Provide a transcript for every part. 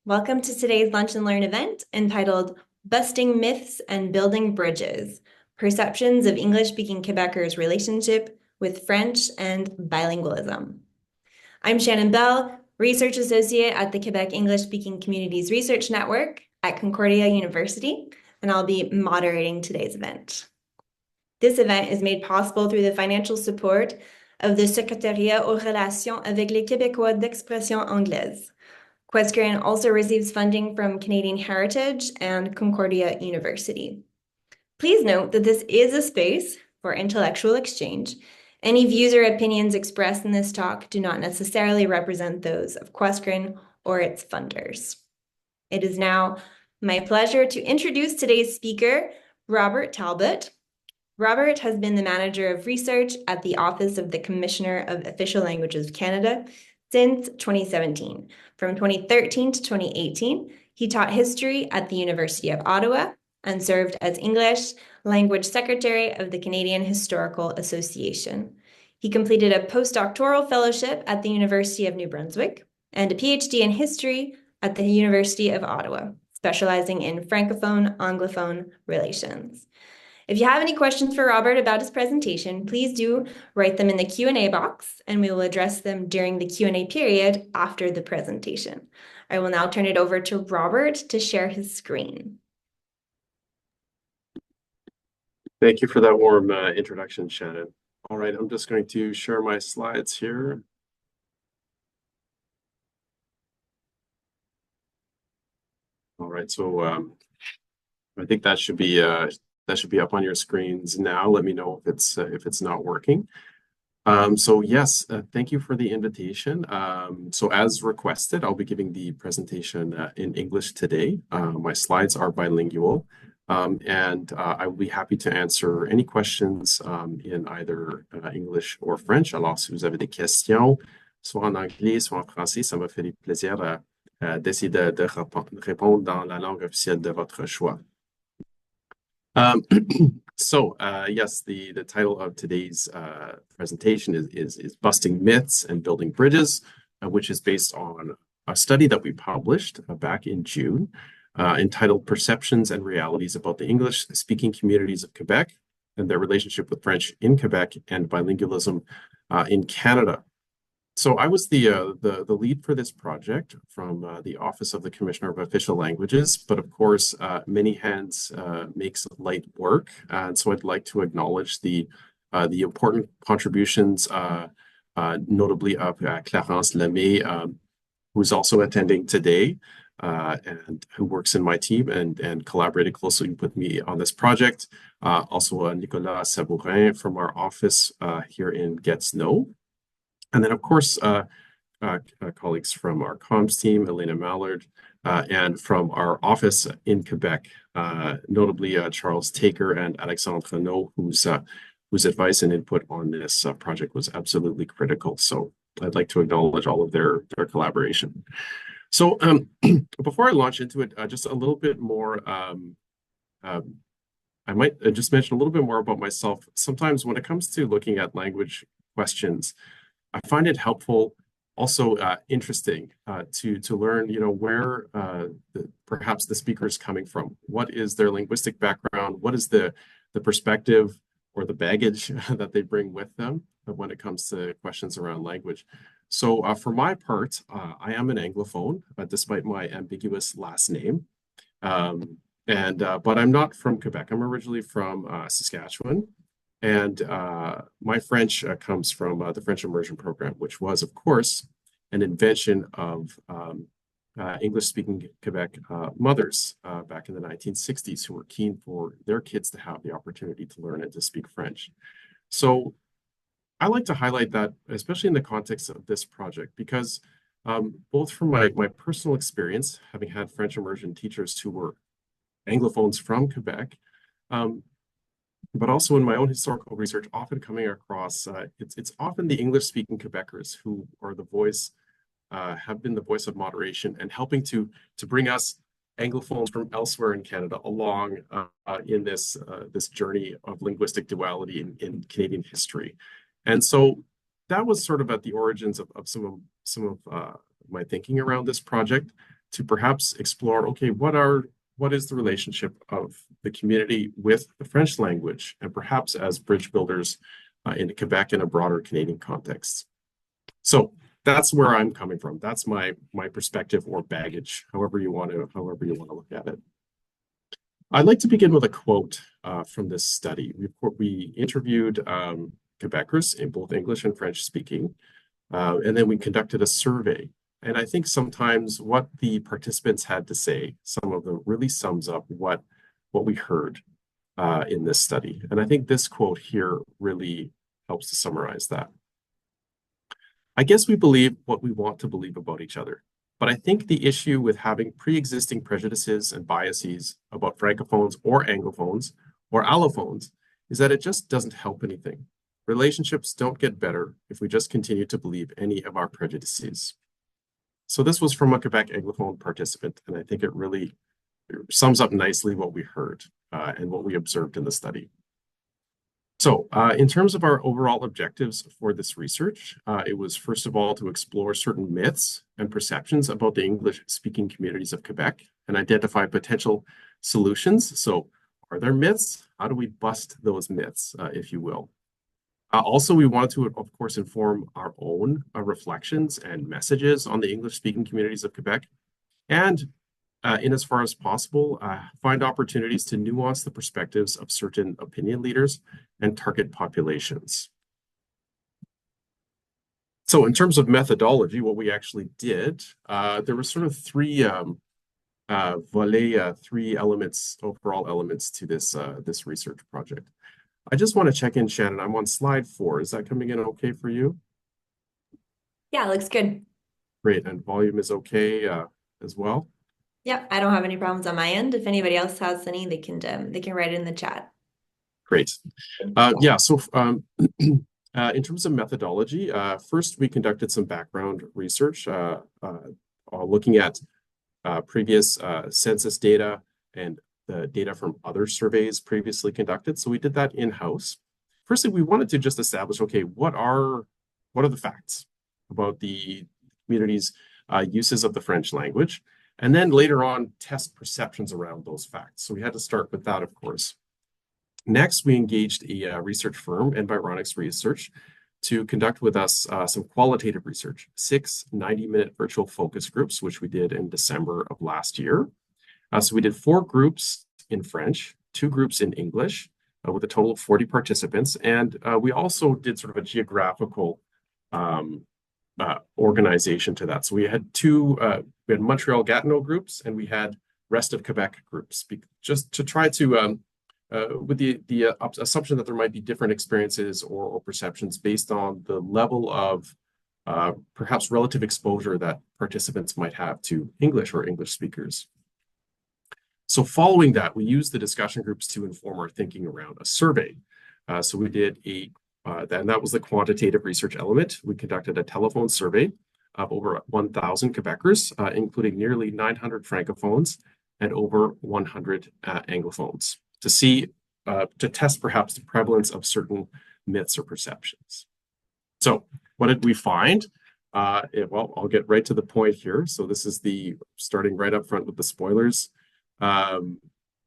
Welcome to today's Lunch and Learn event entitled Busting Myths and Building Bridges, Perceptions of English-Speaking Quebecers' Relationship with French and Bilingualism. I'm Shannon Bell, Research Associate at the Quebec English-Speaking Communities Research Network at Concordia University, and I'll be moderating today's event. This event is made possible through the financial support of the Secrétariat aux relations avec les Québécois d'expression anglaise. Questgrain also receives funding from Canadian Heritage and Concordia University. Please note that this is a space for intellectual exchange. Any views or opinions expressed in this talk do not necessarily represent those of Questgrain or its funders. It is now my pleasure to introduce today's speaker, Robert Talbot. Robert has been the Manager of Research at the Office of the Commissioner of Official Languages of Canada since 2017. From 2013 to 2018, he taught history at the University of Ottawa and served as English Language Secretary of the Canadian Historical Association. He completed a postdoctoral fellowship at the University of New Brunswick and a PhD in history at the University of Ottawa, specializing in Francophone, Anglophone relations. If you have any questions for Robert about his presentation, please do write them in the Q&A box, and we will address them during the Q&A period after the presentation. I will now turn it over to Robert to share his screen. Thank you for that warm introduction, Shannon. All right, I'm just going to share my slides here. All right, so I think that should be up on your screens now. Let me know if it's not working. So yes, thank you for the invitation. So as requested, I'll be giving the presentation in English today. My slides are bilingual, and I will be happy to answer any questions in either English or French. Alors, si vous avez des questions, soit en anglais, soit en français, ça me fait plaisir d'essayer de répondre dans la langue officielle de votre choix. Yes, the title of today's presentation is Busting Myths and Building Bridges, which is based on a study that we published back in June entitled Perceptions and Realities about the English-Speaking Communities of Quebec and their relationship with French in Quebec and bilingualism in Canada. So I was the lead for this project from the Office of the Commissioner of Official Languages, but of course, many hands makes light work, and so I'd like to acknowledge the important contributions, notably of Clarence Lemay, who's also attending today, and who works in my team and collaborated closely with me on this project. Also, Nicolas Sabourin from our office here in Gatineau. And then, of course, colleagues from our comms team, Elena Mallard, and from our office in Quebec, notably Charles Taker and Alexandre Renaud, whose advice and input on this project was absolutely critical. So I'd like to acknowledge all of their collaboration. So before I launch into it, just a little bit more, I might just mention a little bit more about myself. Sometimes when it comes to looking at language questions, I find it helpful, also interesting to learn, where perhaps the speaker is coming from. What is their linguistic background? What is the perspective or the baggage that they bring with them when it comes to questions around language? So for my part, I am an Anglophone, despite my ambiguous last name. But I'm not from Quebec. I'm originally from Saskatchewan. And my French comes from the French immersion program, which was, of course, an invention of English-speaking Quebec mothers back in the 1960s who were keen for their kids to have the opportunity to learn and to speak French. So I like to highlight that, especially in the context of this project, because both from my personal experience, having had French immersion teachers who were Anglophones from Quebec, but also in my own historical research, often coming across, it's often the English-speaking Quebecers who are the voice, have been the voice of moderation and helping to bring us Anglophones from elsewhere in Canada along in this journey of linguistic duality in Canadian history. And so that was sort of at the origins of some of my thinking around this project, to perhaps explore, okay, what is the relationship of the community with the French language, and perhaps as bridge builders in Quebec and a broader Canadian context. So that's where I'm coming from. That's my perspective or baggage, however you want to look at it. I'd like to begin with a quote from this study. We interviewed Quebecers in both English and French speaking, and then we conducted a survey. And I think sometimes what the participants had to say, some of them really sums up what we heard in this study. And I think this quote here really helps to summarize that. I guess we believe what we want to believe about each other. But I think the issue with having pre-existing prejudices and biases about Francophones or Anglophones or Allophones is that it just doesn't help anything. Relationships don't get better if we just continue to believe any of our prejudices. So this was from a Quebec Anglophone participant, and I think it really sums up nicely what we heard and what we observed in the study. So in terms of our overall objectives for this research, it was first of all to explore certain myths and perceptions about the English-speaking communities of Quebec and identify potential solutions. So are there myths? How do we bust those myths, if you will? Also, we wanted to, of course, inform our own reflections and messages on the English-speaking communities of Quebec, and in as far as possible, find opportunities to nuance the perspectives of certain opinion leaders and target populations. So in terms of methodology, what we actually did, there were sort of three elements, overall elements to this research project. I just want to check in, Shannon. I'm on slide 4. Is that coming in okay for you? Yeah, looks good. Great, and volume is okay as well? Yep, I don't have any problems on my end. If anybody else has any, they can write it in the chat. Great. Yeah, so in terms of methodology, first we conducted some background research looking at previous census data and the data from other surveys previously conducted. So we did that in-house. Firstly, we wanted to just establish, okay, what are the facts about the community's uses of the French language? And then later on, test perceptions around those facts. So we had to start with that, of course. Next, we engaged a research firm, Environics Research, to conduct with us some qualitative research, 6 90-minute virtual focus groups, which we did in December of last year. So we did 4 groups in French, 2 groups in English, with a total of 40 participants. And we also did sort of a geographical organization to that. So we had we had Montreal-Gatineau groups, and we had rest of Quebec groups, just to try to, with the assumption that there might be different experiences or perceptions based on the level of perhaps relative exposure that participants might have to English or English speakers. So following that, we used the discussion groups to inform our thinking around a survey. So we did and that was the quantitative research element. We conducted a telephone survey of over 1,000 Quebecers, including nearly 900 Francophones and over 100 Anglophones, to test perhaps the prevalence of certain myths or perceptions. So what did we find? Well, I'll get right to the point here. So this is starting right up front with the spoilers.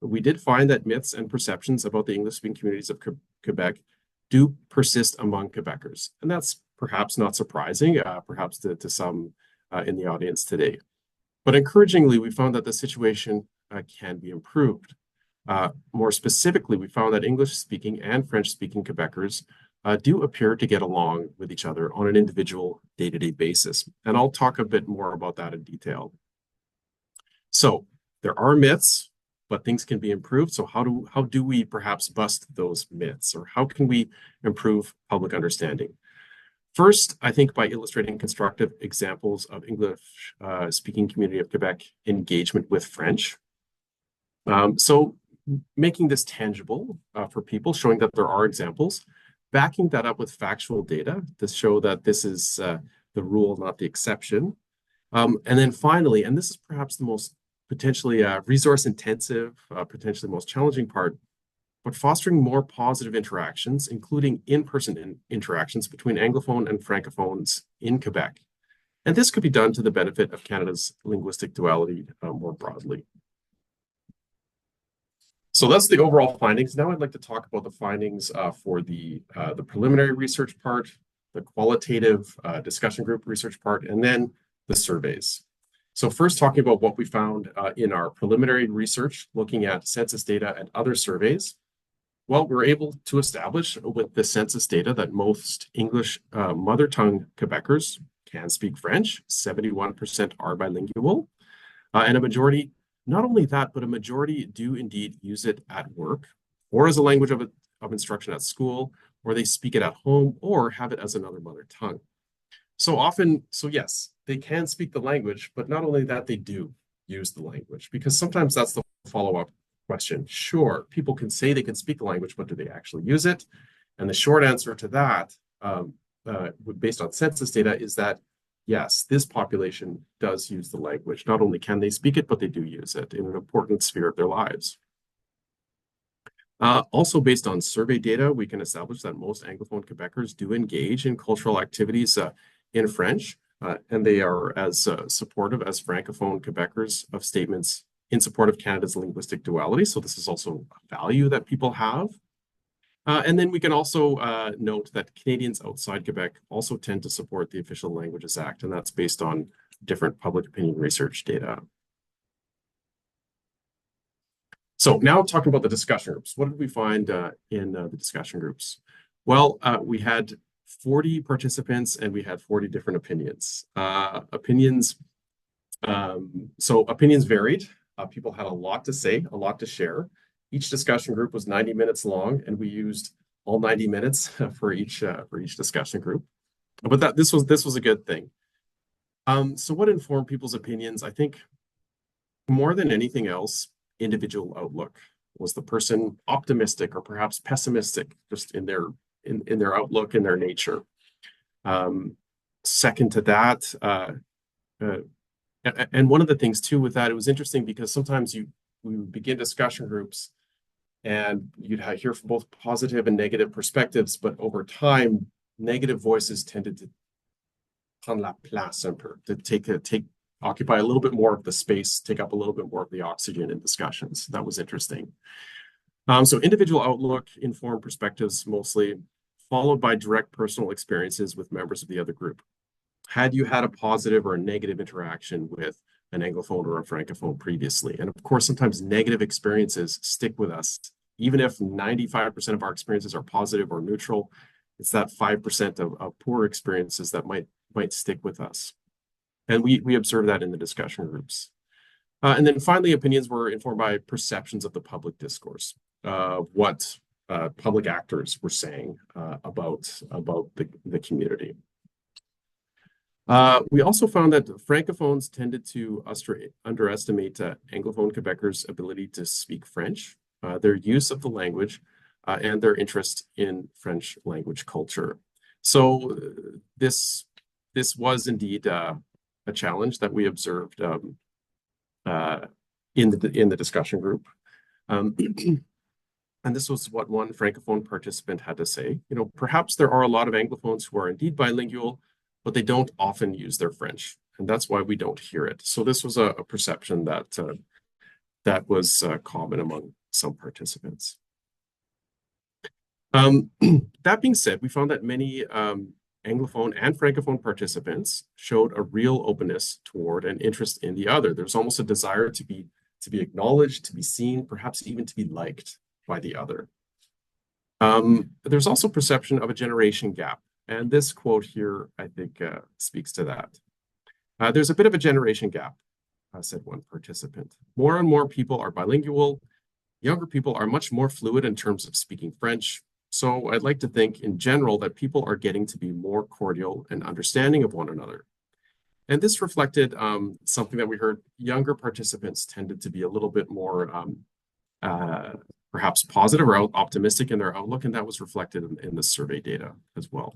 We did find that myths and perceptions about the English-speaking communities of Quebec do persist among Quebecers. And that's perhaps not surprising, perhaps to some in the audience today. But encouragingly, we found that the situation can be improved. More specifically, we found that English-speaking and French-speaking Quebecers do appear to get along with each other on an individual day-to-day basis. And I'll talk a bit more about that in detail. So there are myths, but things can be improved. So how do we perhaps bust those myths, or how can we improve public understanding? First, I think by illustrating constructive examples of English-speaking community of Quebec engagement with French. So making this tangible for people, showing that there are examples, backing that up with factual data to show that this is the rule, not the exception. And then finally, and this is perhaps the most potentially resource-intensive, potentially most challenging part, but fostering more positive interactions, including in-person interactions between Anglophone and Francophones in Quebec. And this could be done to the benefit of Canada's linguistic duality more broadly. So that's the overall findings. Now I'd like to talk about the findings for the preliminary research part, the qualitative discussion group research part, and then the surveys. So first talking about what we found in our preliminary research, looking at census data and other surveys. Well, we're able to establish with the census data that most English mother tongue Quebecers can speak French. 71% are bilingual, and a majority, not only that, but a majority do indeed use it at work or as a language of instruction at school, or they speak it at home or have it as another mother tongue. So often, so yes, they can speak the language, but not only that, they do use the language, because sometimes that's the follow-up question. Sure, people can say they can speak the language, but do they actually use it? And the short answer to that, based on census data, is that yes, this population does use the language. Not only can they speak it, but they do use it in an important sphere of their lives. Also, based on survey data, we can establish that most Anglophone Quebecers do engage in cultural activities in French, and they are as supportive as Francophone Quebecers of statements in support of Canada's linguistic duality. So this is also a value that people have. And then we can also note that Canadians outside Quebec also tend to support the Official Languages Act, and that's based on different public opinion research data. So now talking about the discussion groups. What did we find in the discussion groups? Well, we had 40 participants and we had 40 different opinions. So opinions varied. People had a lot to say, a lot to share. Each discussion group was 90 minutes long, and we used all 90 minutes for each discussion group. But this was a good thing. So what informed people's opinions? I think more than anything else, individual outlook. Was the person optimistic or perhaps pessimistic, just in their outlook, in their nature? Second to that, and one of the things too with that, it was interesting because sometimes we would begin discussion groups and you'd hear from both positive and negative perspectives, but over time, negative voices tended to prendre la place un peu, to occupy a little bit more of the space, take up a little bit more of the oxygen in discussions. That was interesting. So individual outlook, informed perspectives mostly, followed by direct personal experiences with members of the other group. Had you had a positive or a negative interaction with an Anglophone or a Francophone previously? And of course, sometimes negative experiences stick with us. Even if 95% of our experiences are positive or neutral, it's that 5% of poor experiences that might stick with us. And we observed that in the discussion groups. And then finally, opinions were informed by perceptions of the public discourse, what public actors were saying about the community. We also found that Francophones tended to underestimate Anglophone Quebecers' ability to speak French, their use of the language, and their interest in French language culture. So this was indeed a challenge that we observed in the discussion group. And this was what one Francophone participant had to say. You know, perhaps there are a lot of Anglophones who are indeed bilingual, but they don't often use their French, and that's why we don't hear it. So this was a perception that was common among some participants. That being said, we found that many Anglophone and Francophone participants showed a real openness toward an interest in the other. There's almost a desire to be acknowledged, to be seen, perhaps even to be liked by the other. There's also perception of a generation gap. And this quote here, I think, speaks to that. There's a bit of a generation gap, said one participant. More and more people are bilingual. Younger people are much more fluid in terms of speaking French. So I'd like to think in general that people are getting to be more cordial and understanding of one another. And this reflected something that we heard. Younger participants tended to be a little bit more perhaps positive or optimistic in their outlook, and that was reflected in the survey data as well.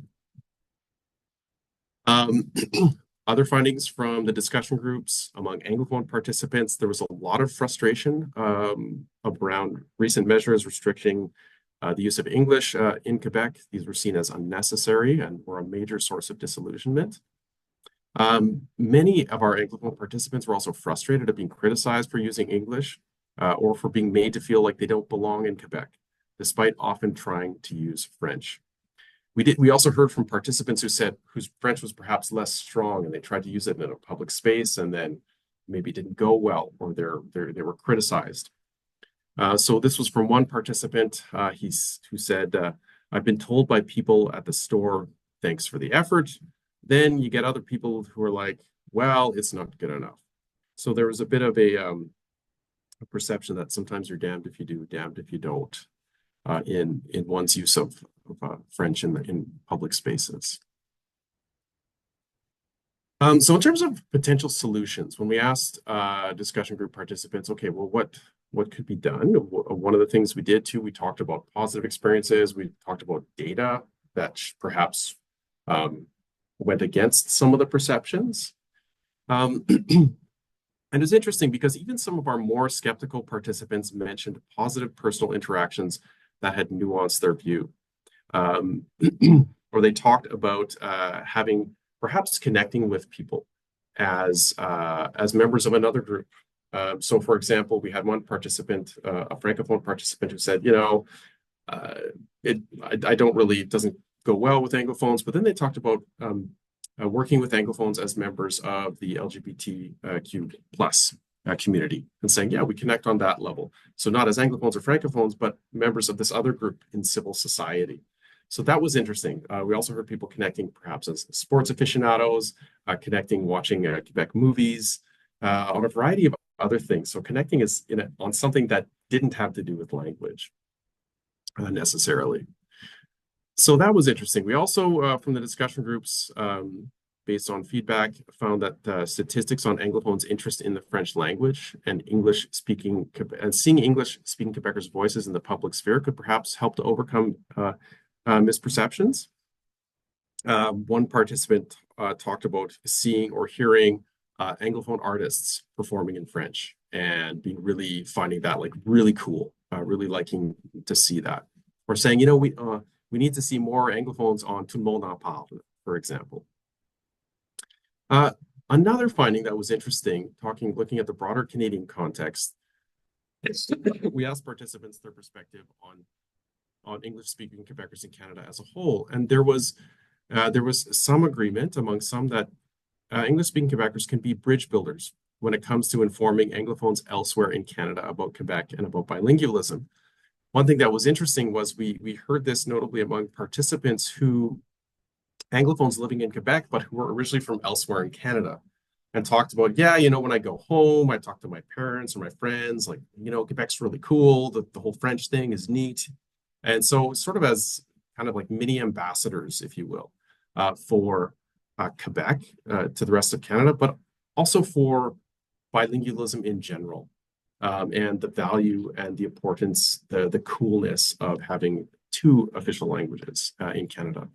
Other findings from the discussion groups among Anglophone participants, there was a lot of frustration around recent measures restricting the use of English in Quebec. These were seen as unnecessary and were a major source of disillusionment. Many of our Anglophone participants were also frustrated at being criticized for using English or for being made to feel like they don't belong in Quebec, despite often trying to use French. We also heard from participants who said whose French was perhaps less strong and they tried to use it in a public space and then maybe didn't go well or they were criticized. So this was from one participant who said, I've been told by people at the store, thanks for the effort. Then you get other people who are like, well, it's not good enough. So there was a bit of a perception that sometimes you're damned if you do, damned if you don't in one's use of French in public spaces. So in terms of potential solutions, when we asked discussion group participants, okay, well, what could be done? One of the things we did too, we talked about positive experiences. We talked about data that perhaps went against some of the perceptions. And it's interesting because even some of our more skeptical participants mentioned positive personal interactions that had nuanced their view. Or they talked about perhaps connecting with people as members of another group. So, for example, we had one participant, a Francophone participant, who said, I don't really, it doesn't go well with Anglophones. But then they talked about working with Anglophones as members of the LGBTQ plus community and saying, yeah, we connect on that level. So not as Anglophones or Francophones, but members of this other group in civil society. So that was interesting. We also heard people connecting perhaps as sports aficionados, connecting, watching Quebec movies, on a variety of other things. So connecting is on something that didn't have to do with language necessarily. So that was interesting. We also, from the discussion groups, based on feedback, found that statistics on Anglophones' interest in the French language and seeing English-speaking Quebecers' voices in the public sphere could perhaps help to overcome misperceptions. One participant talked about seeing or hearing Anglophone artists performing in French and finding that like really cool, really liking to see that. Or saying, we need to see more Anglophones on Tout le monde en parle, for example. Another finding that was interesting, looking at the broader Canadian context, we asked participants their perspective on English-speaking Quebecers in Canada as a whole, and there was some agreement among some that English-speaking Quebecers can be bridge builders when it comes to informing Anglophones elsewhere in Canada about Quebec and about bilingualism. One thing that was interesting was we heard this notably among participants who Anglophones living in Quebec, but who were originally from elsewhere in Canada, and talked about, when I go home, I talk to my parents or my friends, like, Quebec's really cool. The whole French thing is neat. And so sort of as kind of like mini ambassadors, if you will, for Quebec to the rest of Canada, but also for bilingualism in general. And the value and the importance, the coolness of having two official languages in Canada.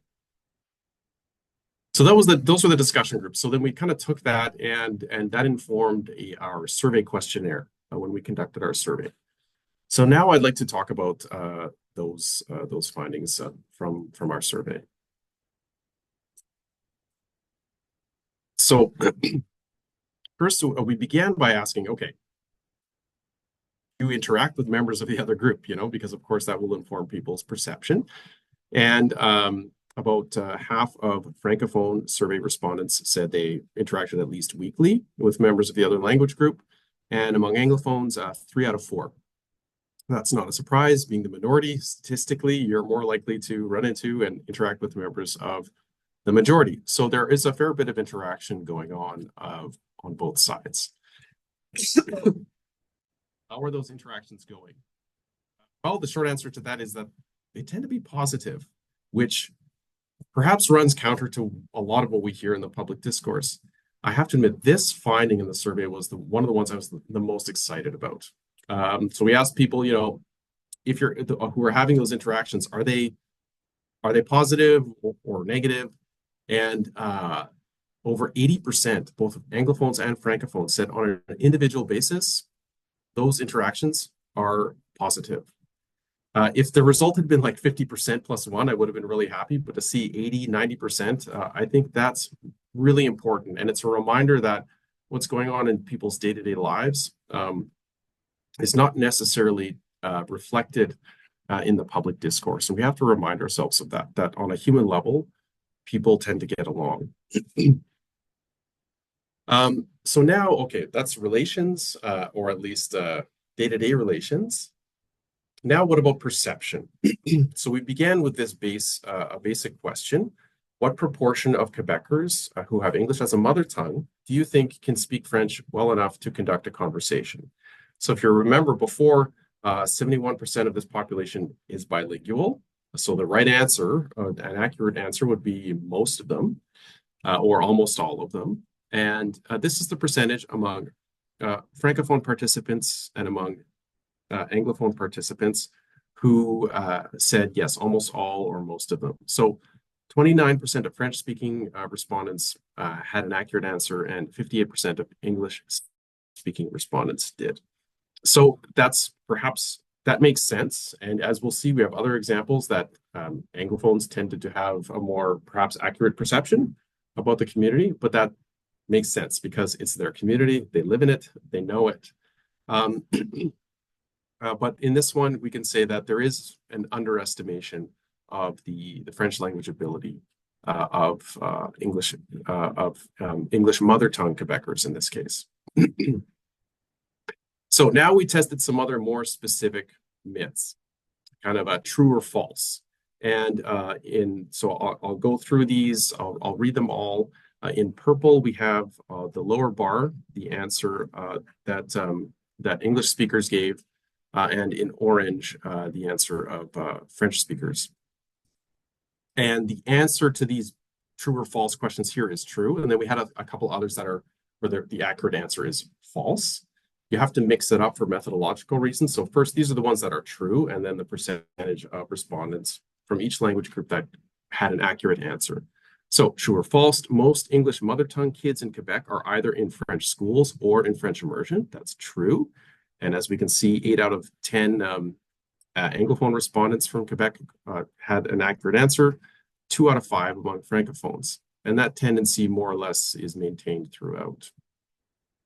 So those were the discussion groups. So then we kind of took that and that informed our survey questionnaire when we conducted our survey. So now I'd like to talk about those findings from our survey. So first, we began by asking, okay, you interact with members of the other group, because of course that will inform people's perception. And about half of Francophone survey respondents said they interacted at least weekly with members of the other language group. And among Anglophones, 3 out of 4. That's not a surprise. Being the minority, statistically, you're more likely to run into and interact with members of the majority. So there is a fair bit of interaction going on both sides. How are those interactions going? Well, the short answer to that is that they tend to be positive, which perhaps runs counter to a lot of what we hear in the public discourse. I have to admit, this finding in the survey was one of the ones I was the most excited about. So we asked people, if who are having those interactions, are they positive or negative? And over 80%, both Anglophones and Francophones, said on an individual basis, those interactions are positive. If the result had been like 50% plus 1, I would have been really happy. But to see 80, 90%, I think that's really important. And it's a reminder that what's going on in people's day-to-day lives is not necessarily reflected in the public discourse. And we have to remind ourselves of that on a human level, people tend to get along. So now, okay, that's relations, or at least day-to-day relations. Now, what about perception? So we began with this a basic question. What proportion of Quebecers who have English as a mother tongue do you think can speak French well enough to conduct a conversation? So if you remember before, 71% of this population is bilingual. So the right answer, an accurate answer would be most of them, or almost all of them. And this is the percentage among Francophone participants and among Anglophone participants who said yes, almost all or most of them. So 29% of French-speaking respondents had an accurate answer, and 58% of English-speaking respondents did. So that makes sense. And as we'll see, we have other examples that Anglophones tended to have a more perhaps accurate perception about the community, but that makes sense because it's their community, they live in it, they know it. But in this one, we can say that there is an underestimation of the French language ability of English mother tongue Quebecers in this case. So now we tested some other more specific myths, kind of a true or false. And so I'll go through these. I'll read them all. In purple, we have the lower bar, the answer that English speakers gave, and in orange, the answer of French speakers. And the answer to these true or false questions here is true. And then we had a couple others that are where the accurate answer is false. You have to mix it up for methodological reasons. So first, these are the ones that are true, and then the percentage of respondents from each language group that had an accurate answer. So true or false, most English mother tongue kids in Quebec are either in French schools or in French immersion. That's true. And as we can see, 8 out of 10 Anglophone respondents from Quebec had an accurate answer, 2 out of 5 among Francophones. And that tendency more or less is maintained throughout.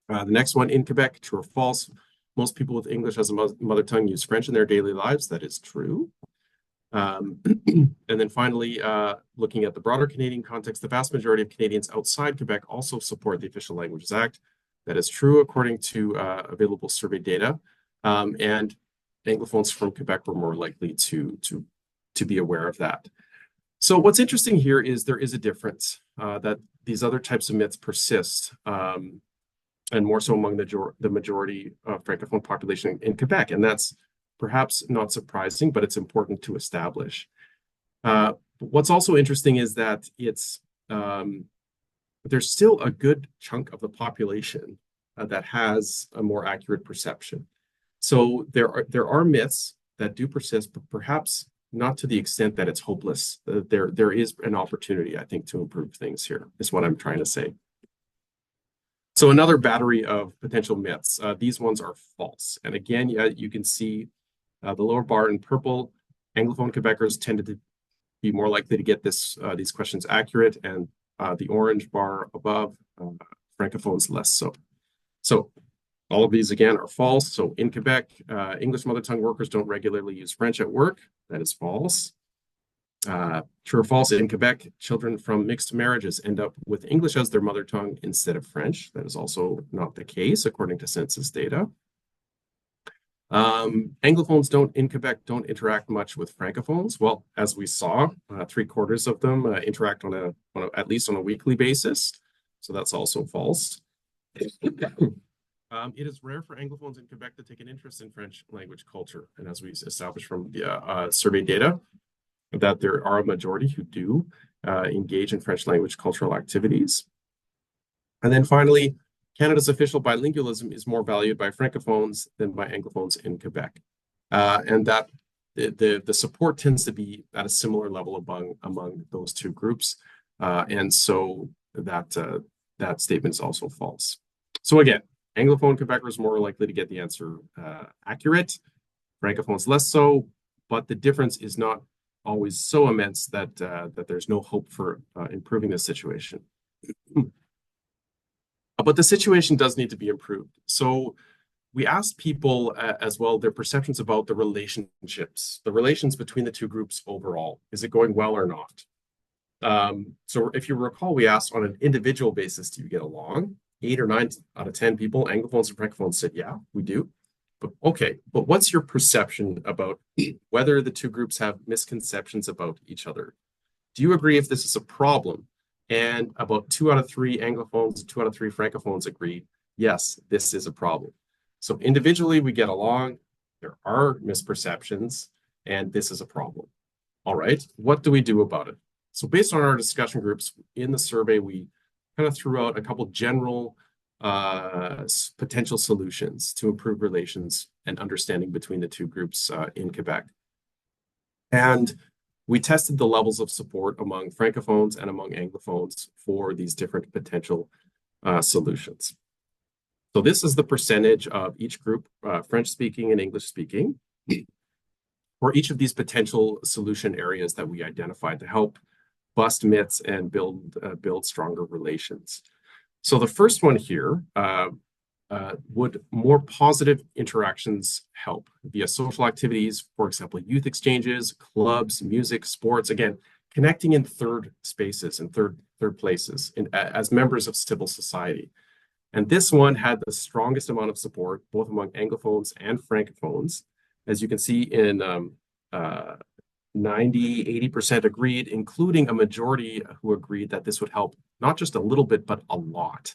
The next one, in Quebec, true or false, most people with English as a mother tongue use French in their daily lives. That is true. And then finally, looking at the broader Canadian context, the vast majority of Canadians outside Quebec also support the Official Languages Act. That is true according to available survey data. And Anglophones from Quebec were more likely to be aware of that. So what's interesting here is there is a difference that these other types of myths persist, and more so among the majority of Francophone population in Quebec. And that's perhaps not surprising, but it's important to establish. What's also interesting is that there's still a good chunk of the population that has a more accurate perception. So there are myths that do persist, but perhaps not to the extent that it's hopeless. There is an opportunity, I think, to improve things here, is what I'm trying to say. So another battery of potential myths. These ones are false. And again, you can see the lower bar in purple. Anglophone Quebecers tended to be more likely to get these questions accurate, and the orange bar above, Francophones less so. So all of these, again, are false. So in Quebec, English mother tongue workers don't regularly use French at work. That is false. True or false, in Quebec, children from mixed marriages end up with English as their mother tongue instead of French. That is also not the case, according to census data. Anglophones in Quebec don't interact much with Francophones. Well, as we saw, 3/4 of them interact at least on a weekly basis. So that's also false. It is rare for Anglophones in Quebec to take an interest in French language culture. And as we established from the survey data, that there are a majority who do engage in French language cultural activities. And then finally, Canada's official bilingualism is more valued by Francophones than by Anglophones in Quebec. And that the support tends to be at a similar level among those two groups. And so that statement is also false. So again, Anglophone Quebecers more likely to get the answer accurate, Francophones less so, but the difference is not always so immense that there's no hope for improving this situation. But the situation does need to be improved. So we asked people as well their perceptions about the relationships, the relations between the two groups overall. Is it going well or not? So if you recall, we asked on an individual basis, do you get along? 8 or 9 out of 10 people, Anglophones and Francophones, said, yeah, we do. But okay, but what's your perception about whether the two groups have misconceptions about each other? Do you agree if this is a problem? And about 2 out of 3 Anglophones, 2 out of 3 Francophones agreed, yes, this is a problem. So individually, we get along, there are misperceptions, and this is a problem. All right, what do we do about it? So based on our discussion groups in the survey, we kind of threw out a couple general potential solutions to improve relations and understanding between the two groups in Quebec. And we tested the levels of support among Francophones and among Anglophones for these different potential solutions. So this is the percentage of each group, French-speaking and English-speaking, for each of these potential solution areas that we identified to help bust myths and build stronger relations. So the first one here, would more positive interactions help via social activities, for example, youth exchanges, clubs, music, sports, again, connecting in third spaces and third places as members of civil society. And this one had the strongest amount of support, both among Anglophones and Francophones. As you can see in 80% agreed, including a majority who agreed that this would help not just a little bit, but a lot.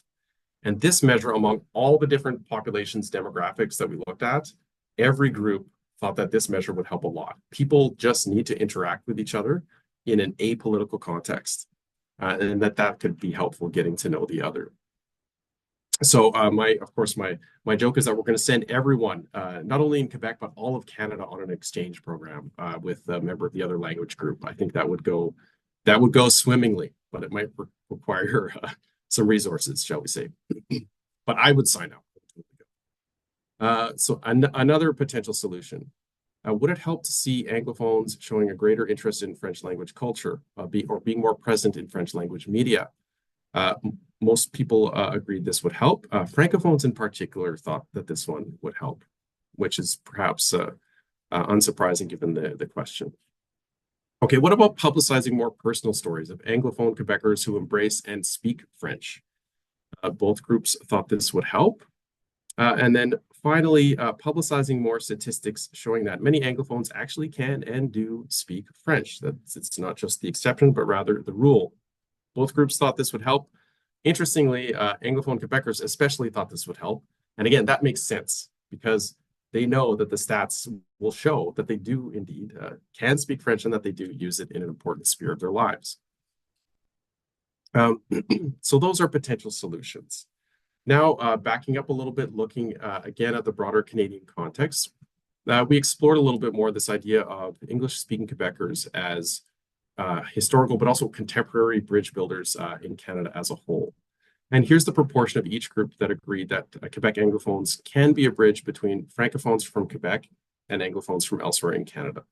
And this measure among all the different populations demographics that we looked at, every group thought that this measure would help a lot. People just need to interact with each other in an apolitical context, and that could be helpful getting to know the other. So my joke is that we're going to send everyone, not only in Quebec, but all of Canada on an exchange program with a member of the other language group. I think that would go swimmingly, but it might require some resources, shall we say. But I would sign up. So another potential solution. Would it help to see Anglophones showing a greater interest in French language culture or being more present in French language media? Most people agreed this would help. Francophones in particular thought that this one would help, which is perhaps unsurprising given the question. Okay, what about publicizing more personal stories of Anglophone Quebecers who embrace and speak French? Both groups thought this would help. And then finally, publicizing more statistics showing that many Anglophones actually can and do speak French. That it's not just the exception, but rather the rule. Both groups thought this would help. Interestingly, Anglophone Quebecers especially thought this would help. And again, that makes sense because they know that the stats will show that they do indeed can speak French and that they do use it in an important sphere of their lives. So those are potential solutions. Now, backing up a little bit, looking again at the broader Canadian context, we explored a little bit more this idea of English-speaking Quebecers as historical, but also contemporary bridge builders in Canada as a whole. And here's the proportion of each group that agreed that Quebec Anglophones can be a bridge between Francophones from Quebec and Anglophones from elsewhere in Canada.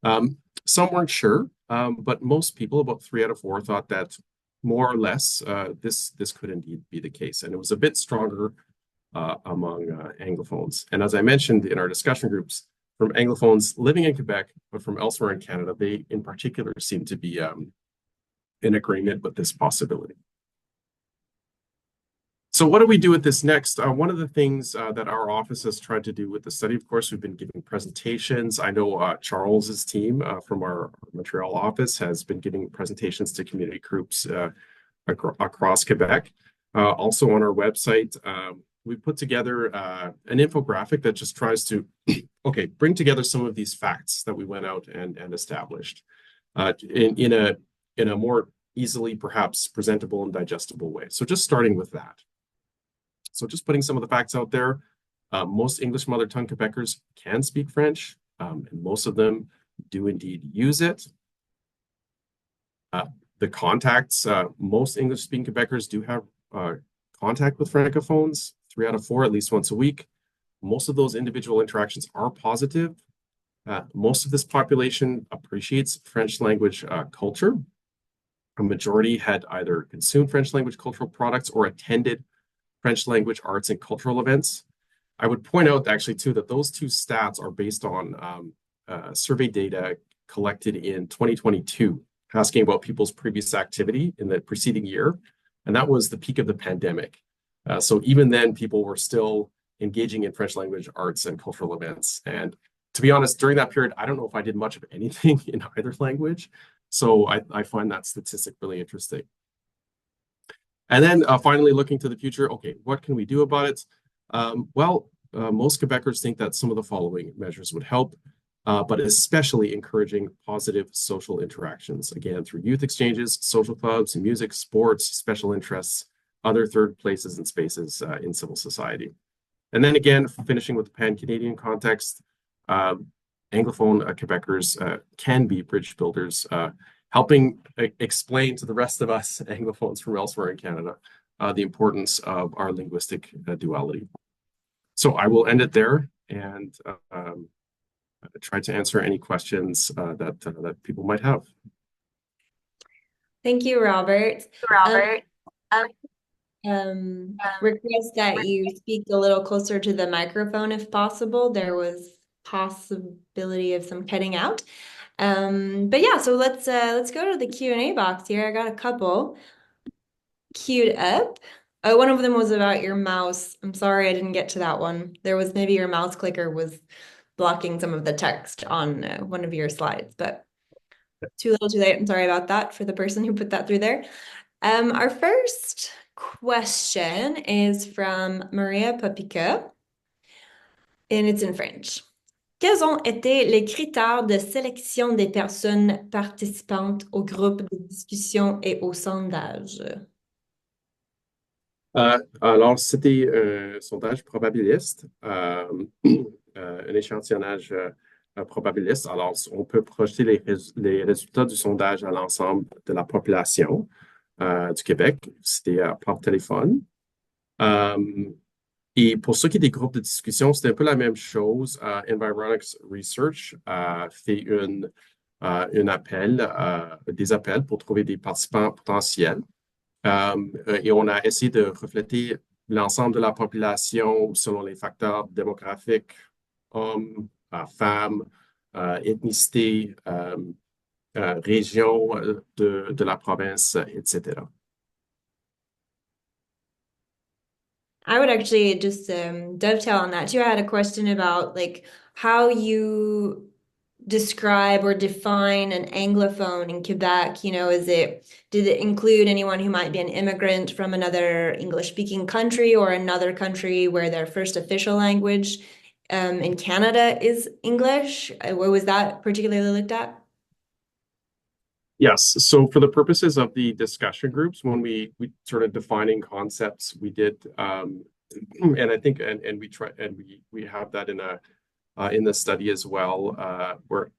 Some weren't sure, but most people, about 3 out of 4, thought that more or less this could indeed be the case. And it was a bit stronger among Anglophones. And as I mentioned in our discussion groups, from Anglophones living in Quebec, but from elsewhere in Canada, they in particular seem to be in agreement with this possibility. So what do we do with this next? One of the things that our office has tried to do with the study, of course, we've been giving presentations. I know Charles's team from our Montreal office has been giving presentations to community groups across Quebec. Also on our website, we put together an infographic that just tries to, bring together some of these facts that we went out and established in a more easily, perhaps, presentable and digestible way. So just starting with that. So just putting some of the facts out there, most English mother tongue Quebecers can speak French, and most of them do indeed use it. The contacts, most English-speaking Quebecers do have contact with Francophones, 3 out of 4, at least once a week. Most of those individual interactions are positive. Most of this population appreciates French language culture. A majority had either consumed French language cultural products or attended French language arts and cultural events. I would point out actually too that those two stats are based on survey data collected in 2022, asking about people's previous activity in the preceding year. And that was the peak of the pandemic. So even then, people were still engaging in French language arts and cultural events. And to be honest, during that period, I don't know if I did much of anything in either language. So I find that statistic really interesting. And then finally, looking to the future, okay, what can we do about it? Most Quebecers think that some of the following measures would help, but especially encouraging positive social interactions, again, through youth exchanges, social clubs, music, sports, special interests, other third places and spaces in civil society. And then again, finishing with the pan-Canadian context, Anglophone Quebecers can be bridge builders, helping explain to the rest of us Anglophones from elsewhere in Canada the importance of our linguistic duality. So I will end it there and try to answer any questions that people might have. Thank you, Robert. Robert. Request that you speak a little closer to the microphone if possible. There was possibility of some cutting out. But yeah, so let's go to the Q&A box here. I got a couple queued up. One of them was about your mouse. I'm sorry I didn't get to that one. There was maybe your mouse clicker was blocking some of the text on one of your slides, but too little too late. I'm sorry about that for the person who put that through there. Our first question is from Maria Papica, and it's in French. Quels ont été les critères de sélection des personnes participantes au groupe de discussion et au sondage? Alors, c'était un sondage probabiliste, un échantillonnage probabiliste. Alors, on peut projeter les résultats du sondage à l'ensemble de la population du Québec. C'était par téléphone. Et pour ce qui est des groupes de discussion, c'est un peu la même chose. Environics Research fait des appels pour trouver des participants potentiels. Et on a essayé de refléter l'ensemble de la population selon les facteurs démographiques, hommes, femmes, ethnicité, région de la province, etc. I would actually just dovetail on that too. I had a question about like how you describe or define an Anglophone in Quebec. You know, did it include anyone who might be an immigrant from another English-speaking country or another country where their first official language in Canada is English? What was that particularly looked at? Yes. So for the purposes of the discussion groups, when we started defining concepts, we did, and I think, and we try, and we have that in the study as well, where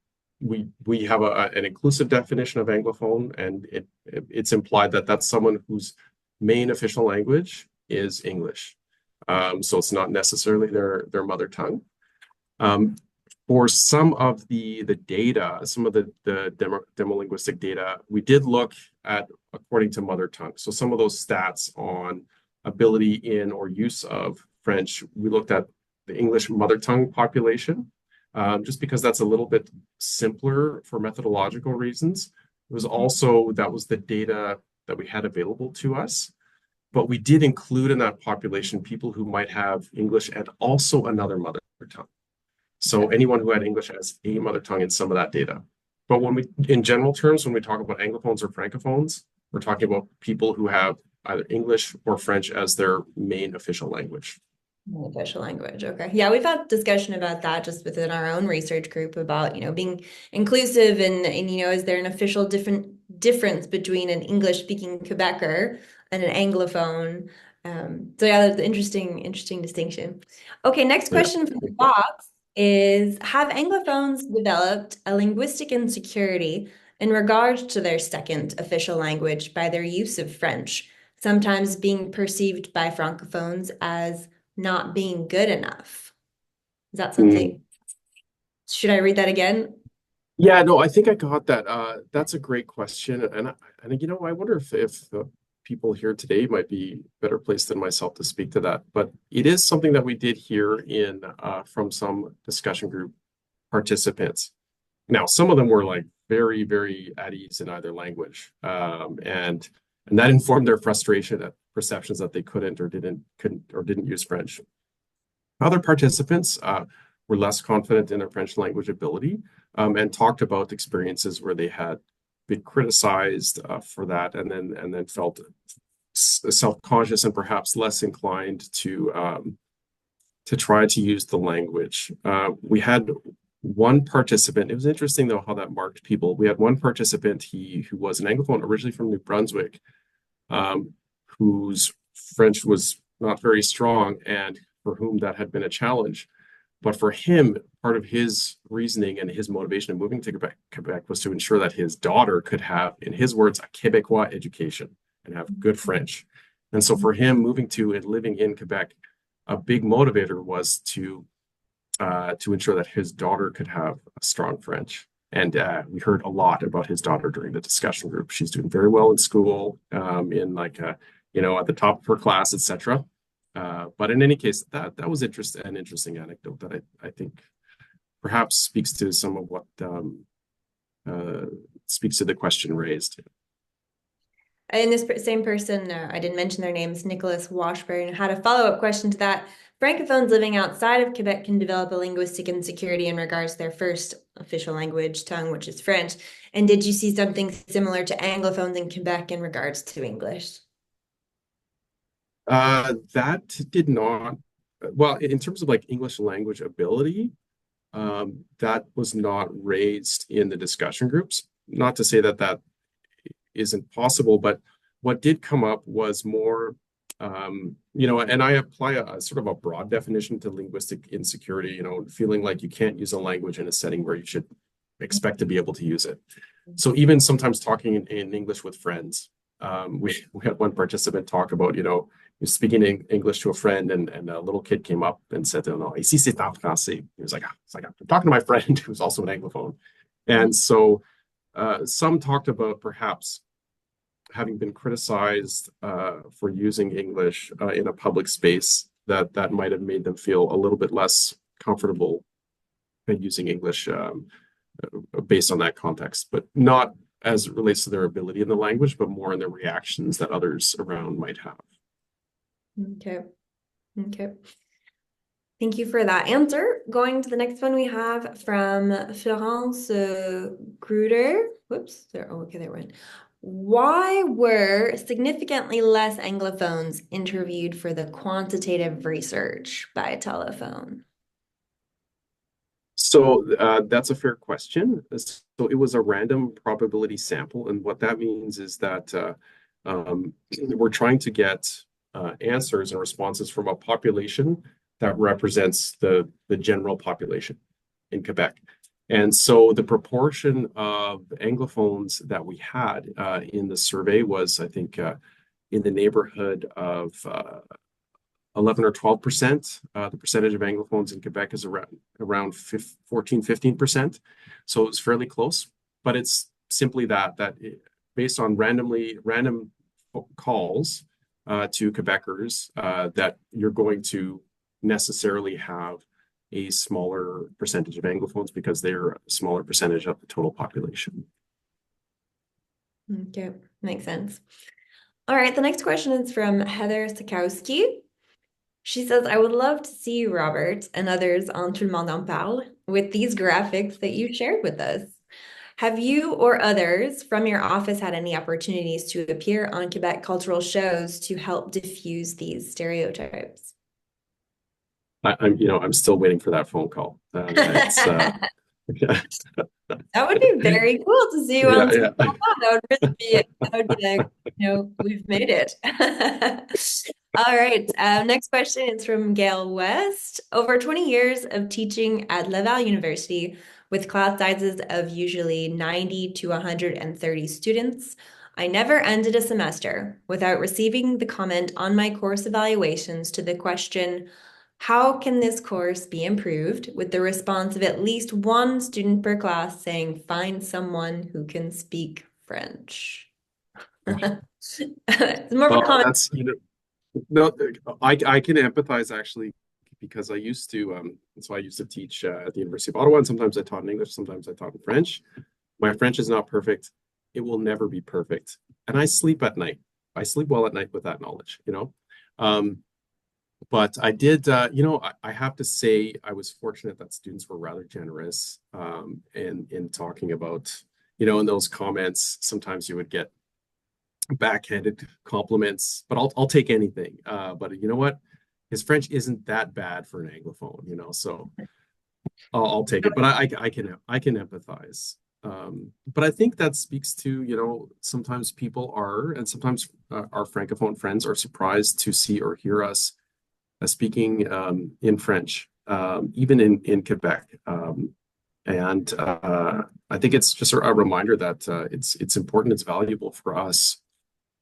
we have an inclusive definition of Anglophone, and it's implied that that's someone whose main official language is English. So it's not necessarily their mother tongue. For some of the data, some of the demolinguistic data, we did look at according to mother tongue. So some of those stats on ability in or use of French, we looked at the English mother tongue population, just because that's a little bit simpler for methodological reasons. It was also, that was the data that we had available to us. But we did include in that population people who might have English and also another mother tongue. So anyone who had English as a mother tongue in some of that data. But in general terms, when we talk about Anglophones or Francophones, we're talking about people who have either English or French as their main official language. Official language. Okay. Yeah, we've had discussion about that just within our own research group about, being inclusive and is there an official difference between an English-speaking Quebecer and an Anglophone? So yeah, that's an interesting distinction. Okay, next question from the box is, have Anglophones developed a linguistic insecurity in regards to their second official language by their use of French, sometimes being perceived by Francophones as not being good enough? Is that something? Should I read that again? Yeah, no, I think I got that. That's a great question, I think I wonder if the people here today might be better placed than myself to speak to that. But it is something that we did hear in from some discussion group participants. Now, some of them were like very, very at ease in either language, and that informed their frustration at perceptions that they couldn't use French. Other participants were less confident in their French language ability, and talked about experiences where they had been criticized for that, and then felt self-conscious and perhaps less inclined to try to use the language. We had one participant. It was interesting though how that marked people. We had one participant who was an Anglophone originally from New Brunswick, whose French was not very strong and for whom that had been a challenge. But for him, part of his reasoning and his motivation of moving to Quebec was to ensure that his daughter could have, in his words, a Quebecois education and have good French. And so for him, moving to and living in Quebec, a big motivator was to ensure that his daughter could have a strong French. And we heard a lot about his daughter during the discussion group. She's doing very well in school, in like at the top of her class, etc. But in any case, that was an interesting anecdote that I think perhaps speaks to some of what speaks to the question raised. And this same person, I didn't mention their names, Nicholas Washburn, had a follow-up question to that. Francophones living outside of Quebec can develop a linguistic insecurity in regards to their first official language tongue, which is French. And did you see something similar to Anglophones in Quebec in regards to English? That did not, well, in terms of like English language ability, that was not raised in the discussion groups. Not to say that that isn't possible, but what did come up was more, and I apply a sort of a broad definition to linguistic insecurity, feeling like you can't use a language in a setting where you should expect to be able to use it. So even sometimes talking in English with friends, we had one participant talk about, speaking in English to a friend, and a little kid came up and said, "No, ici c'est en français." He was like, I'm talking to my friend who's also an Anglophone. And so some talked about perhaps having been criticized for using English in a public space, that might have made them feel a little bit less comfortable in using English based on that context, but not as it relates to their ability in the language, but more in the reactions that others around might have. Okay. Thank you for that answer. Going to the next one we have from Florence Gruder. Whoops. Okay, there went. Why were significantly less Anglophones interviewed for the quantitative research by telephone? So that's a fair question. So it was a random probability sample, and what that means is that we're trying to get answers and responses from a population that represents the general population in Quebec. And so the proportion of Anglophones that we had in the survey was, I think, in the neighborhood of 11 or 12%. The percentage of Anglophones in Quebec is around 14, 15%. So it's fairly close, but it's simply that based on random calls to Quebecers, that you're going to necessarily have a smaller percentage of Anglophones because they're a smaller percentage of the total population. Okay, makes sense. All right, the next question is from Heather Sikowski. She says, I would love to see you, Robert, and others on Tout le monde en parle with these graphics that you shared with us. Have you or others from your office had any opportunities to appear on Quebec cultural shows to help diffuse these stereotypes? I'm still waiting for that phone call. That would be very cool to see you on. That would be like, we've made it. All right. Next question is from Gail West. Over 20 years of teaching at Laval University with class sizes of usually 90 to 130 students, I never ended a semester without receiving the comment on my course evaluations to the question, How can this course be improved with the response of at least one student per class saying, find someone who can speak French? It's more of a Well, comment. that's, no, I can empathize actually because I used to, so I used to teach at the University of Ottawa, and sometimes I taught in English, sometimes I taught in French. My French is not perfect. It will never be perfect. And I sleep at night. I sleep well at night with that knowledge. Um, but I did, I have to say I was fortunate that students were rather generous in talking about, in those comments, sometimes you would get backhanded compliments, but I'll take anything. But you know what? His French isn't that bad for an Anglophone, so I'll take it. But I can empathize. But I think that speaks to, sometimes people are, and sometimes our Francophone friends are surprised to see or hear us speaking in French, even in Quebec. And I think it's just a reminder that it's important, it's valuable for us,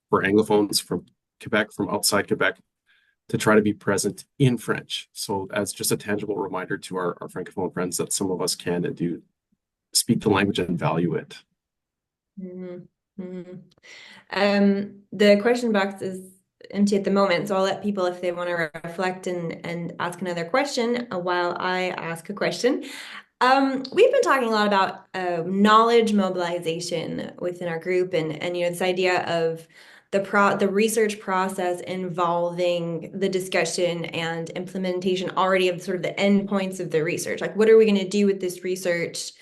for Anglophones from Quebec, from outside Quebec, to try to be present in French. So as just a tangible reminder to our Francophone friends that some of us can and do speak the language and value it. Mhm, mhm. The question box is empty at the moment, so I'll let people, if they want to reflect and ask another question while I ask a question. We've been talking a lot about knowledge mobilization within our group, and this idea of the research process involving the discussion and implementation already of sort of the endpoints of the research. Like, what are we going to do with this research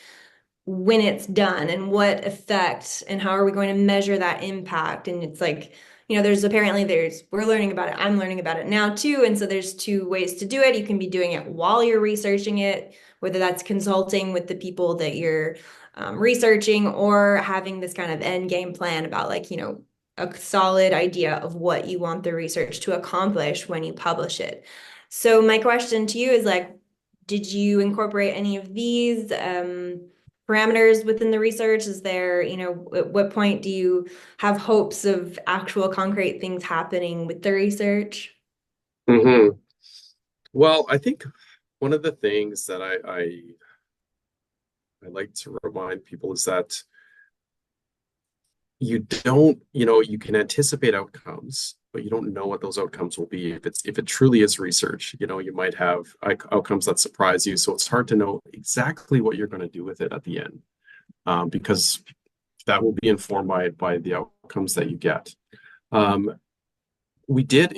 when it's done, and what effect, and how are we going to measure that impact? And it's like, we're learning about it. I'm learning about it now too. And so there's two ways to do it. You can be doing it while you're researching it, whether that's consulting with the people that you're researching, or having this kind of end game plan about, like, a solid idea of what you want the research to accomplish when you publish it. So my question to you is, like, did you incorporate any of these parameters within the research? Is there, at what point do you have hopes of actual concrete things happening with the research? Hmm. Well, I think one of the things that I like to remind people is that you don't, you can anticipate outcomes, but you don't know what those outcomes will be. If it truly is research, you might have outcomes that surprise you. So it's hard to know exactly what you're going to do with it at the end, because that will be informed by the outcomes that you get. We did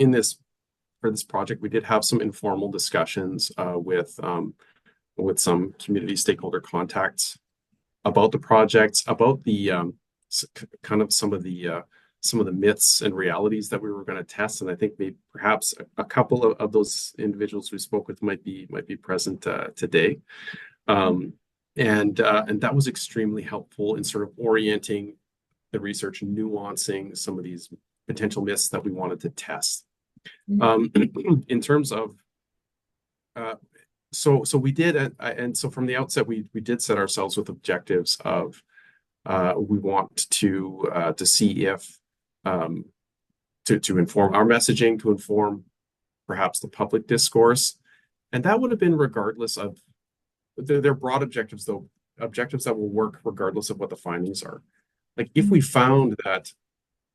for this project, we did have some informal discussions with some community stakeholder contacts about the projects, about the kind of some of the myths and realities that we were going to test. And I think maybe perhaps a couple of those individuals we spoke with might be present today. And that was extremely helpful in sort of orienting the research, nuancing some of these potential myths that we wanted to test. In terms of so we did, and so from the outset we did set ourselves with objectives of we want to see if to inform our messaging, to inform perhaps the public discourse, and that would have been regardless of their broad objectives, though objectives that will work regardless of what the findings are. Like if we found that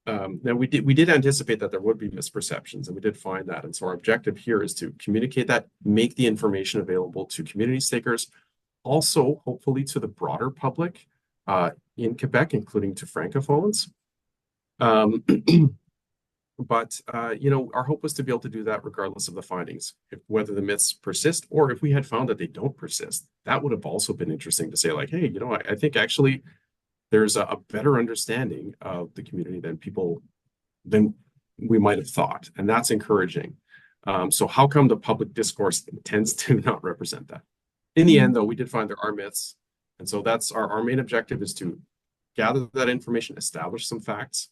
now we did anticipate that there would be misperceptions, and we did find that. And so our objective here is to communicate that, make the information available to community stakers, also hopefully to the broader public in Quebec, including to Francophones. But our hope was to be able to do that regardless of the findings, whether the myths persist or if we had found that they don't persist. That would have also been interesting to say, like, hey, I think actually there's a better understanding of the community than we might have thought, and that's encouraging. So how come the public discourse tends to not represent that? In the end, though, we did find there are myths, and so that's our main objective, is to gather that information, establish some facts,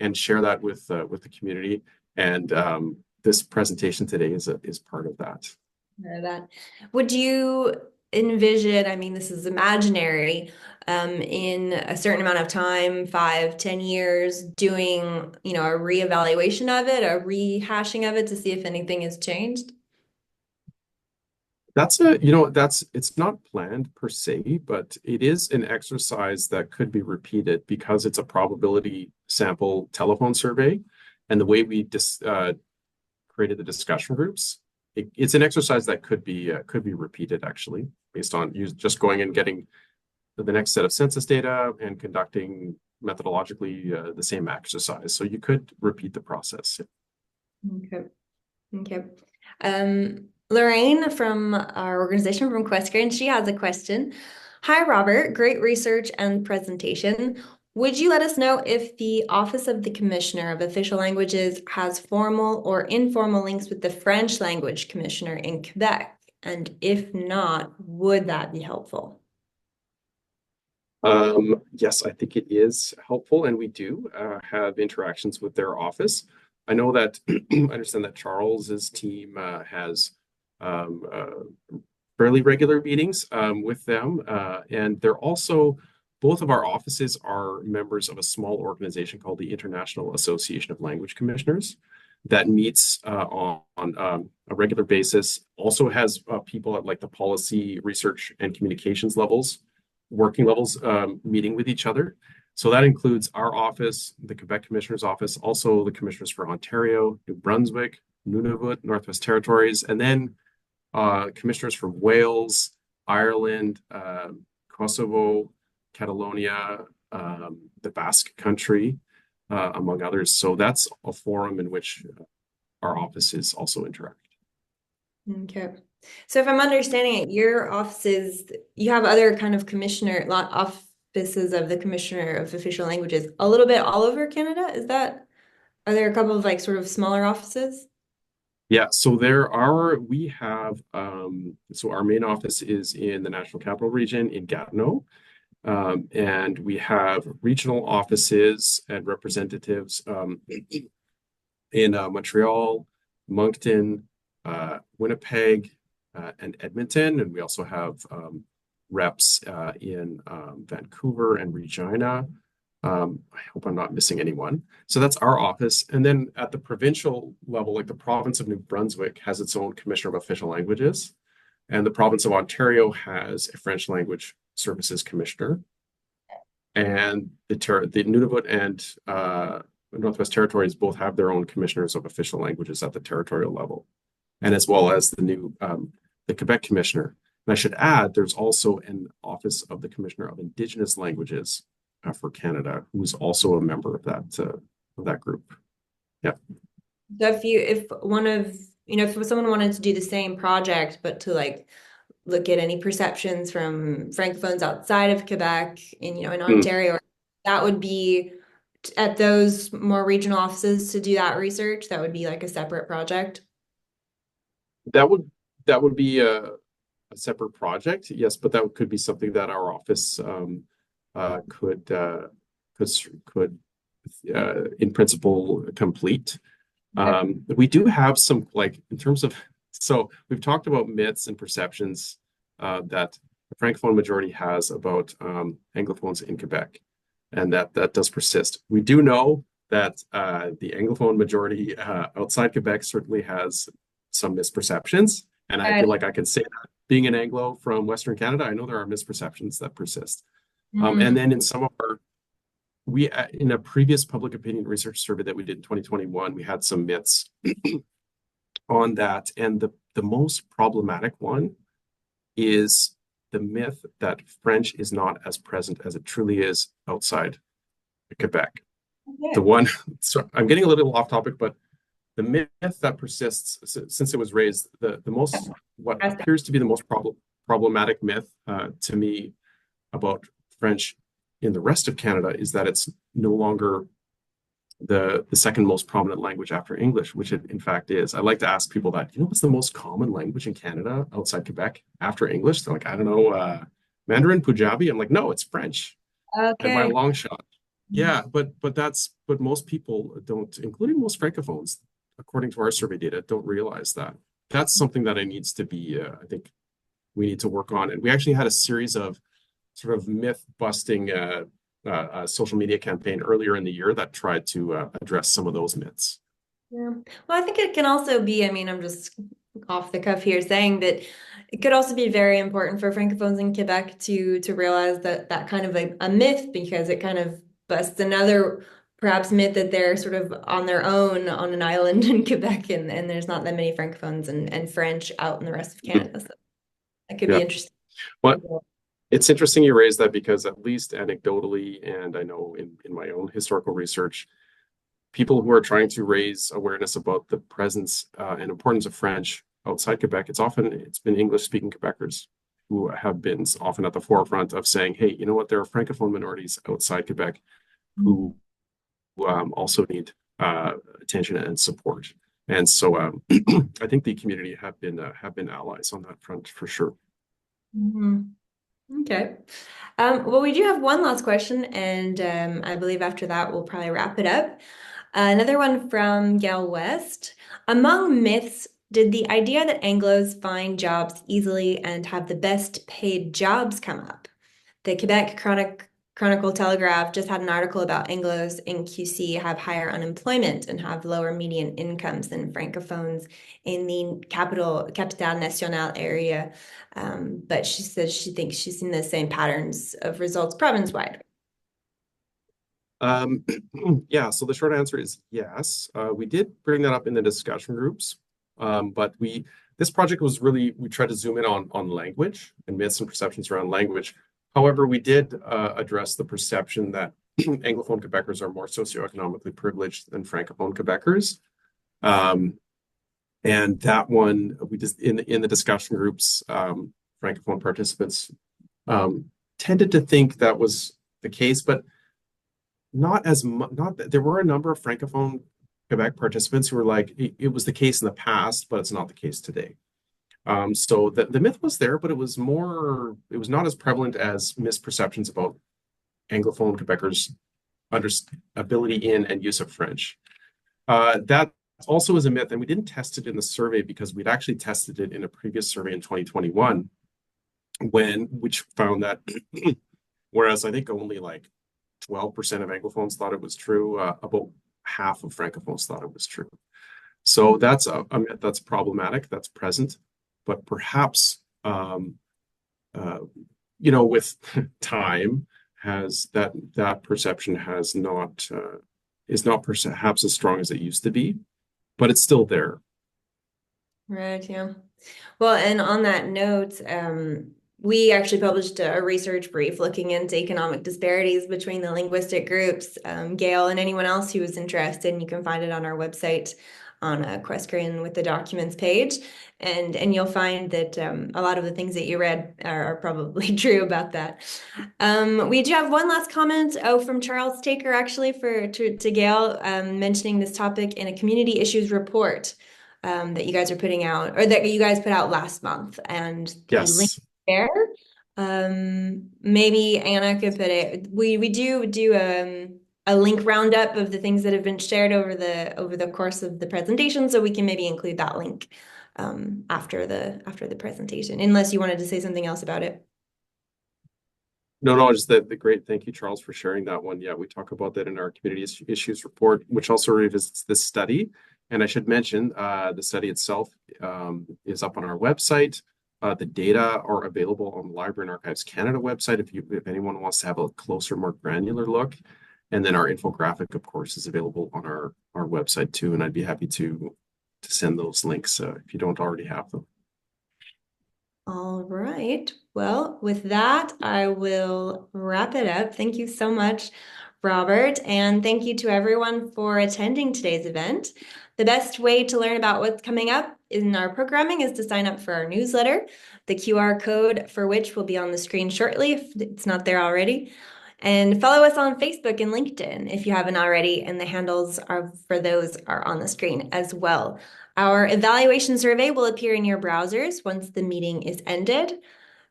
and share that with the community. And this presentation today is part of that. That. Would you envision, I mean, this is imaginary, in a certain amount of time, 5, 10 years, doing, a reevaluation of it, a rehashing of it to see if anything has changed? it's not planned per se, but it is an exercise that could be repeated because it's a probability sample telephone survey. And the way we created the discussion groups, it's an exercise that could be repeated actually, based on you just going and getting the next set of census data and conducting methodologically the same exercise. So you could repeat the process. Okay. Okay. Lorraine from our organization from Questgrid, and she has a question. Hi, Robert. Great research and presentation. Would you let us know if the Office of the Commissioner of Official Languages has formal or informal links with the French Language Commissioner in Quebec? And if not, would that be helpful? Yes, I think it is helpful, and we do have interactions with their office. I know that I understand that Charles's team has fairly regular meetings with them, and they're also both of our offices are members of a small organization called the International Association of Language Commissioners that meets on a regular basis. Also has people at like the policy, research, and communications levels, working levels, meeting with each other. So that includes our office, the Quebec Commissioner's Office, also the commissioners for Ontario, New Brunswick, Nunavut, Northwest Territories, and then commissioners from Wales, Ireland, Kosovo, Catalonia, the Basque Country, among others. So that's a forum in which our offices also interact. Okay. So if I'm understanding it, your offices, you have other kind of offices of the Commissioner of Official Languages a little bit all over Canada. Are there a couple of like sort of smaller offices? Yeah, so we have, so our main office is in the National Capital Region in Gatineau. And we have regional offices and representatives in Montreal, Moncton, Winnipeg, and Edmonton. And we also have reps in Vancouver and Regina. I hope I'm not missing anyone. So that's our office. And then at the provincial level, like the province of New Brunswick has its own Commissioner of Official Languages. And the province of Ontario has a French Language Services Commissioner. And the Nunavut and Northwest Territories both have their own commissioners of official languages at the territorial level, and as well as the Quebec Commissioner. And I should add, there's also an Office of the Commissioner of Indigenous Languages for Canada, who's also a member of that group. Yeah. So if someone wanted to do the same project, but to like look at any perceptions from Francophones outside of Quebec in Ontario, that would be at those more regional offices to do that research. That would be like a separate project. That would be a separate project, yes, but that could be something that our office could in principle complete. We do have some like in terms of so we've talked about myths and perceptions that the Francophone majority has about Anglophones in Quebec, and that does persist. We do know that the Anglophone majority outside Quebec certainly has some misperceptions, and I feel like I can say that being an Anglo from Western Canada, I know there are misperceptions that persist. And then in some of our in a previous public opinion research survey that we did in 2021, we had some myths on that. And the most problematic one is the myth that French is not as present as it truly is outside Quebec. Okay. The one, so I'm getting a little off topic, but the myth that persists since it was raised, what appears to be the most problematic myth to me about French in the rest of Canada is that it's no longer the second most prominent language after English, which it in fact is. I like to ask people that, what's the most common language in Canada outside Quebec after English? They're like, I don't know, Mandarin, Punjabi. I'm like, no, it's French. Okay. And by a long shot. Yeah, but most people don't, including most Francophones, according to our survey data, don't realize that. That's something that needs to be, I think we need to work on. And we actually had a series of sort of myth busting social media campaign earlier in the year that tried to address some of those myths. Yeah. Well, I think it can also be, I'm just off the cuff here saying that it could also be very important for Francophones in Quebec to realize that that kind of a myth, because it kind of busts another perhaps myth that they're sort of on their own on an island in Quebec, and there's not that many Francophones and French out in the rest of Mhm. Canada. So that could Yeah. be interesting. Well, it's interesting you raise that because at least anecdotally, and I know in my own historical research, people who are trying to raise awareness about the presence and importance of French outside Quebec, it's been English speaking Quebecers who have been often at the forefront of saying, hey, you know what, there are Francophone minorities outside Quebec who also need attention and support. And so I think the community have been allies on that front for sure. Mhm. Okay. Well, we do have one last question, and I believe after that we'll probably wrap it up. Another one from Gail West. Among myths, did the idea that Anglos find jobs easily and have the best paid jobs come up? The Chronicle Telegraph just had an article about Anglos in QC have higher unemployment and have lower median incomes than Francophones in the Capitale Nationale area. But she says she thinks she's seen the same patterns of results province-wide. Um, yeah, so the short answer is yes. We did bring that up in the discussion groups, but this project was really we tried to zoom in on language and myths and perceptions around language. However, we did address the perception that Anglophone Quebecers are more socioeconomically privileged than Francophone Quebecers. And that one we just in the discussion groups, Francophone participants tended to think that was the case, but not as much. Not that there were a number of Francophone Quebec participants who were like, it was the case in the past, but it's not the case today. So the myth was there, but it was not as prevalent as misperceptions about Anglophone Quebecers' ability in and use of French. That also is a myth, and we didn't test it in the survey because we'd actually tested it in a previous survey in 2021, which found that whereas I think only like 12% of Anglophones thought it was true, about half of Francophones thought it was true. So that's that's problematic, that's present, but perhaps with time has that perception has not is not perhaps as strong as it used to be, but it's still there. Right, yeah. Well, and on that note, we actually published a research brief looking into economic disparities between the linguistic groups. Gail and anyone else who is interested, and you can find it on our website on Equestrian with the documents page. And you'll find that a lot of the things that you read are probably true about that. We do have one last comment from Charles Taker, actually, to Gail, mentioning this topic in a community issues report that you guys are putting out, or that you guys put out last month, and the link Yes. there. Maybe Anna could put it. We do a link roundup of the things that have been shared over the course of the presentation, so we can maybe include that link after the presentation, unless you wanted to say something else about it. No, just the great. Thank you, Charles, for sharing that one. Yeah, we talk about that in our community issues report, which also revisits this study. And I should mention, the study itself is up on our website. The data are available on the Library and Archives Canada website if anyone wants to have a closer, more granular look. And then our infographic, of course, is available on our website too. And I'd be happy to send those links if you don't already have them. All right. Well, with that, I will wrap it up. Thank you so much, Robert, and thank you to everyone for attending today's event. The best way to learn about what's coming up in our programming is to sign up for our newsletter, the QR code for which will be on the screen shortly if it's not there already. And follow us on Facebook and LinkedIn if you haven't already, and the handles for those are on the screen as well. Our evaluation survey will appear in your browsers once the meeting is ended.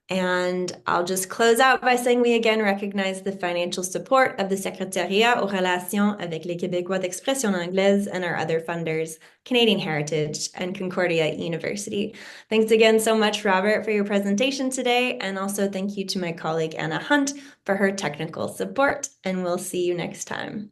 And I'll just close out by saying we again recognize the financial support of the Secrétariat aux Relations avec les Québécois d'expression anglaise and our other funders, Canadian Heritage and Concordia University. Thanks again so much, Robert, for your presentation today. And also thank you to my colleague, Anna Hunt, for her technical support. And we'll see you next time.